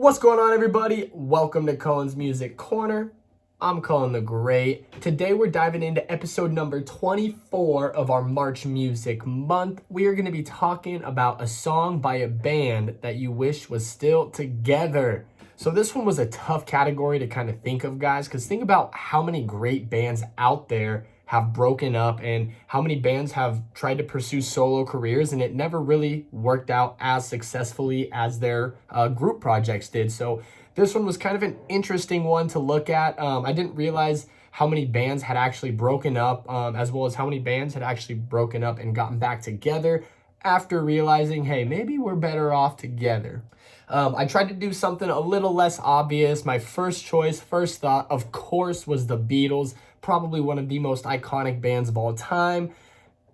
What's going on, everybody? Welcome to Cullen's Music Corner. I'm Cullen the Great. Today we're diving into episode number 24 of our March Music Month. We are going to be talking about a song by a band that you wish was still together. So this one was a tough category to kind of think of, guys, because think about how many great bands out there have broken up and how many bands have tried to pursue solo careers and it never really worked out as successfully as their group projects did. So this one was kind of an interesting one to look at. I didn't realize how many bands had actually broken up, as well as how many bands had actually broken up and gotten back together after realizing, hey, maybe we're better off together. I tried to do something a little less obvious. My first thought, of course, was the Beatles. Probably one of the most iconic bands of all time.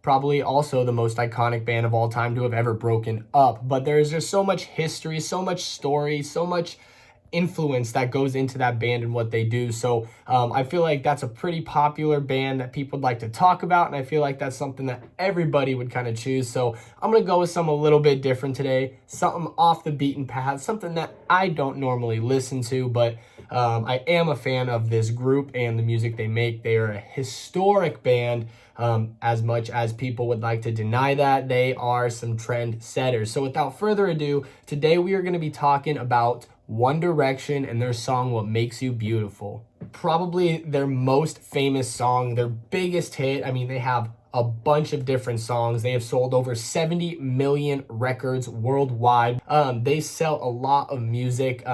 Probably also the most iconic band of all time to have ever broken up. But there's just so much history, so much story, so much influence that goes into that band and what they do. So I feel like that's a pretty popular band that people would like to talk about, and I feel like that's something that everybody would kind of choose. So I'm gonna go with something a little bit different today, something off the beaten path, something that I don't normally listen to, but I am a fan of this group and the music they make. They are a historic band. As much as people would like to deny that, they are some trend setters. So without further ado, today we are going to be talking about One Direction and their song What Makes You Beautiful. Probably their most famous song, their biggest hit. I mean, they have a bunch of different songs. They have sold over 70 million records worldwide. They sell a lot of music.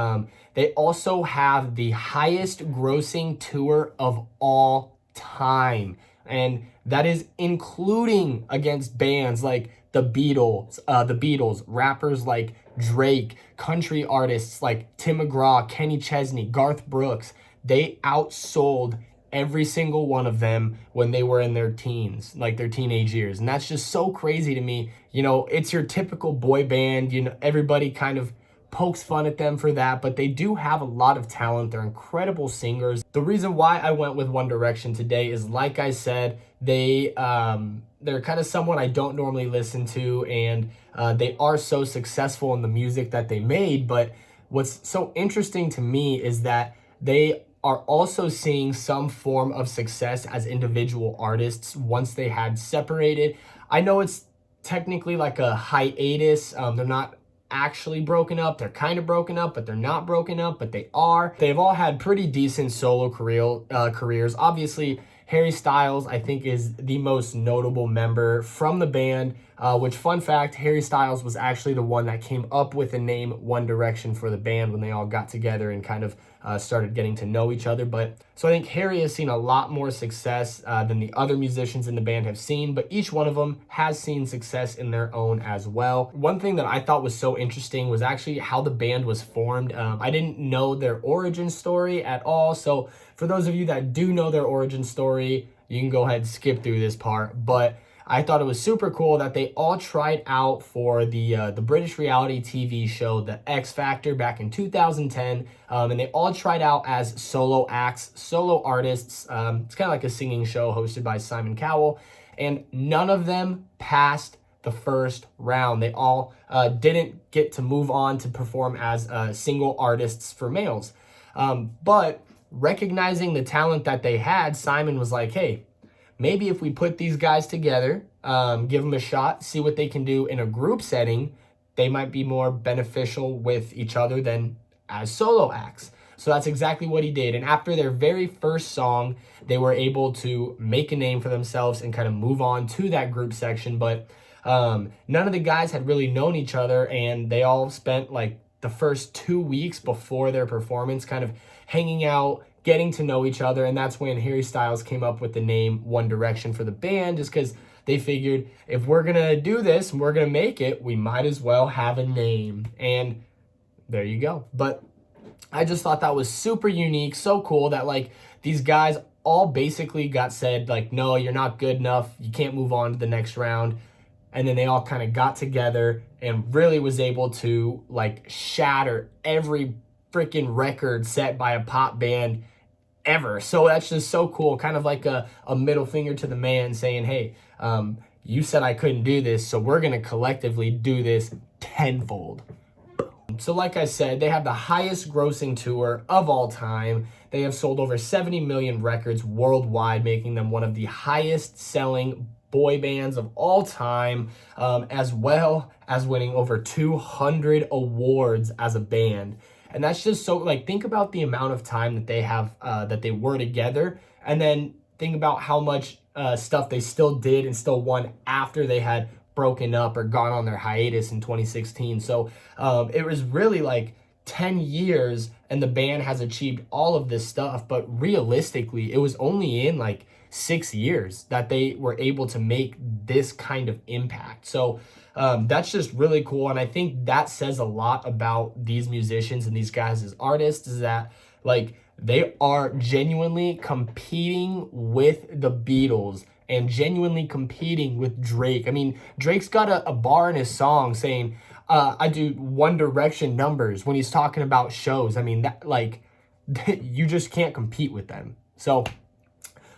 They also have the highest grossing tour of all time. And that is including against bands like the Beatles, rappers like Drake, country artists like Tim McGraw, Kenny Chesney, Garth Brooks. They outsold every single one of them when they were in their teens, like their teenage years. And that's just so crazy to me. You know, it's your typical boy band, you know, everybody kind of pokes fun at them for that, but they do have a lot of talent. They're incredible singers. The reason why I went with One Direction today is, like I said, they're kind of someone I don't normally listen to, and they are so successful in the music that they made. But what's so interesting to me is that they are also seeing some form of success as individual artists once they had separated. I know it's technically like a hiatus. They're not actually broken up. They're kind of broken up, but they're not broken up, but they are. They've all had pretty decent solo careers. Obviously, Harry Styles, I think, is the most notable member from the band, which, fun fact, Harry Styles was actually the one that came up with the name One Direction for the band when they all got together and kind of started getting to know each other. But so I think Harry has seen a lot more success than the other musicians in the band have seen, but each one of them has seen success in their own as well. One thing that I thought was so interesting was actually how the band was formed. I didn't know their origin story at all. So for those of you that do know their origin story, you can go ahead and skip through this part. But I thought it was super cool that they all tried out for the British reality TV show, The X Factor, back in 2010. And they all tried out as solo acts, solo artists. It's kind of like a singing show hosted by Simon Cowell. And none of them passed the first round. They all didn't get to move on to perform as single artists for males. But recognizing the talent that they had, Simon was like, hey, maybe if we put these guys together, give them a shot, see what they can do in a group setting, they might be more beneficial with each other than as solo acts. So that's exactly what he did. And after their very first song, they were able to make a name for themselves and kind of move on to that group section. But none of the guys had really known each other, and they all spent like the first 2 weeks before their performance kind of hanging out, getting to know each other. And that's when Harry Styles came up with the name One Direction for the band, just because they figured if we're going to do this and we're going to make it, we might as well have a name. And there you go. But I just thought that was super unique, so cool that like these guys all basically got said like, no, you're not good enough. You can't move on to the next round. And then they all kind of got together and really was able to like shatter every freaking record set by a pop band ever. So that's just so cool. Kind of like a middle finger to the man saying, hey, you said I couldn't do this, so we're going to collectively do this tenfold. So like I said, they have the highest grossing tour of all time. They have sold over 70 million records worldwide, making them one of the highest selling boy bands of all time, as well as winning over 200 awards as a band. And that's just so, like, think about the amount of time that they have, that they were together, and then think about how much stuff they still did and still won after they had broken up or gone on their hiatus in 2016. So it was really like 10 years and the band has achieved all of this stuff, but realistically, it was only in like 6 years that they were able to make this kind of impact. So that's just really cool. And I think that says a lot about these musicians and these guys as artists, is that like they are genuinely competing with the Beatles and genuinely competing with Drake. I mean, Drake's got a bar in his song saying, I do One Direction numbers when he's talking about shows. I mean, that, like, you just can't compete with them. So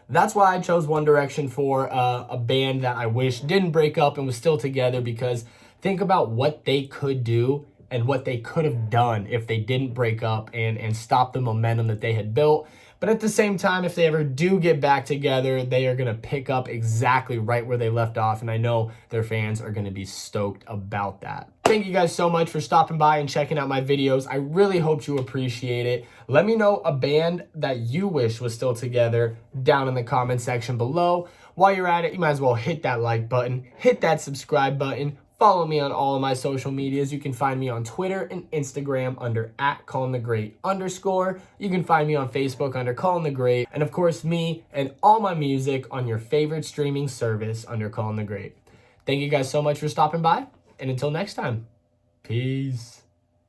that's why I chose One Direction for a band that I wish didn't break up and was still together, because think about what they could do and what they could have done if they didn't break up and stop the momentum that they had built. But at the same time, if they ever do get back together, they are going to pick up exactly right where they left off. And I know their fans are going to be stoked about that. Thank you guys so much for stopping by and checking out my videos. I really hope you appreciate it. Let me know a band that you wish was still together down in the comment section below. While you're at it, you might as well hit that like button, hit that subscribe button. Follow me on all of my social medias. You can find me on Twitter and Instagram under @CullenTheGreat_. You can find me on Facebook under Cullen the Great. And of course, me and all my music on your favorite streaming service under Cullen the Great. Thank you guys so much for stopping by. And until next time, peace.